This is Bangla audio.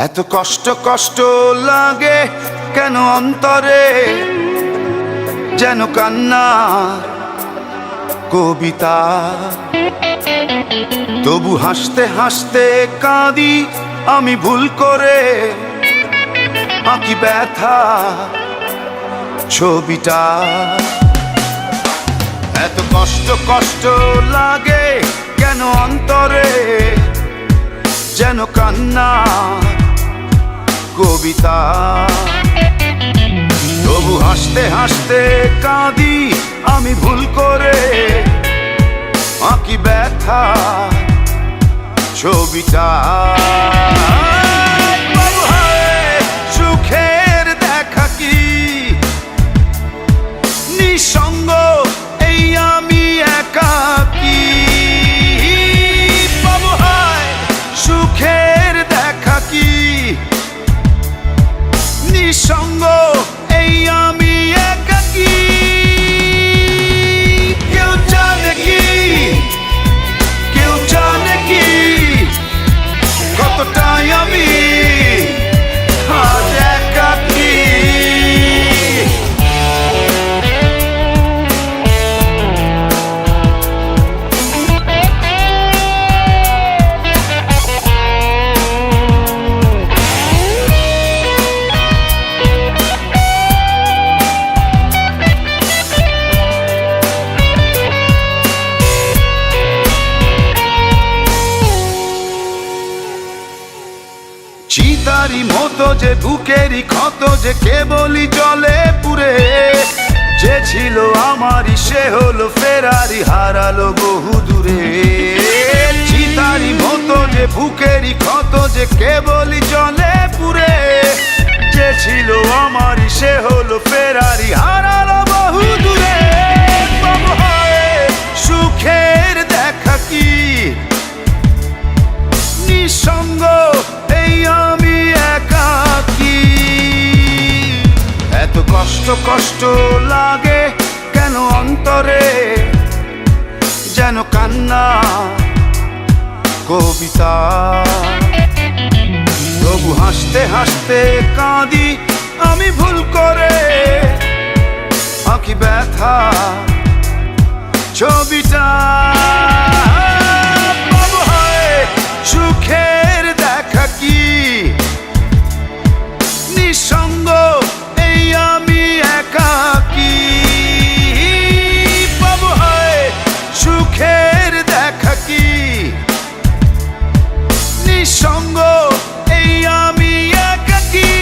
এত কষ্ট কষ্ট লাগে কেন অন্তরে, যেন কান্না কবিতা। তবু হাসতে হাসতে কাঁদি আমি ভুল করে, আঁকি ব্যথা ছবিটা। এত কষ্ট কষ্ট লাগে কেন অন্তরে, যেন কান্না কবিতা। তবু হাসতে হাসতে কাঁদি আমি ভুল করে, আঁকি ব্যথা ছবিটা। সুখের দেখা কি নিঃসঙ্গ, এই আমি একাকী। বাবু হায় সুখের দেখা কি নিঃসঙ্গ, এই আমি একাকী। কেউ জানে কি, কেউ জানে কি কতটাই আমি আজ একাকী। চিতারি মতো যে বুকেরই ক্ষত, যে কেবলই জলে পুরে। যে ছিল আমারই সে হলো ফেরারি, হারালো বহু দূরে। চিতারি মতো যে বুকেরই ক্ষত, যে কেবলই জলে পুরে। যে ছিল আমারই সে হলো ফেরারি, হারালো বহু দূরে। সুখের দেখা কি নিঃসঙ্গ, এই আমি একাকী। এত কষ্ট কষ্ট লাগে কেন অন্তরে, যেন কান্না কবিতা। তবু হাসতে হাসতে কাঁদি আমি ভুল করে, আঁকি ব্যথা ছবিটা। সুখের দেখা কি নিঃসঙ্গ, এই আমি একাকী। বাবু হায় সুখের দেখা কি নিঃসঙ্গ, এই আমি একাকী।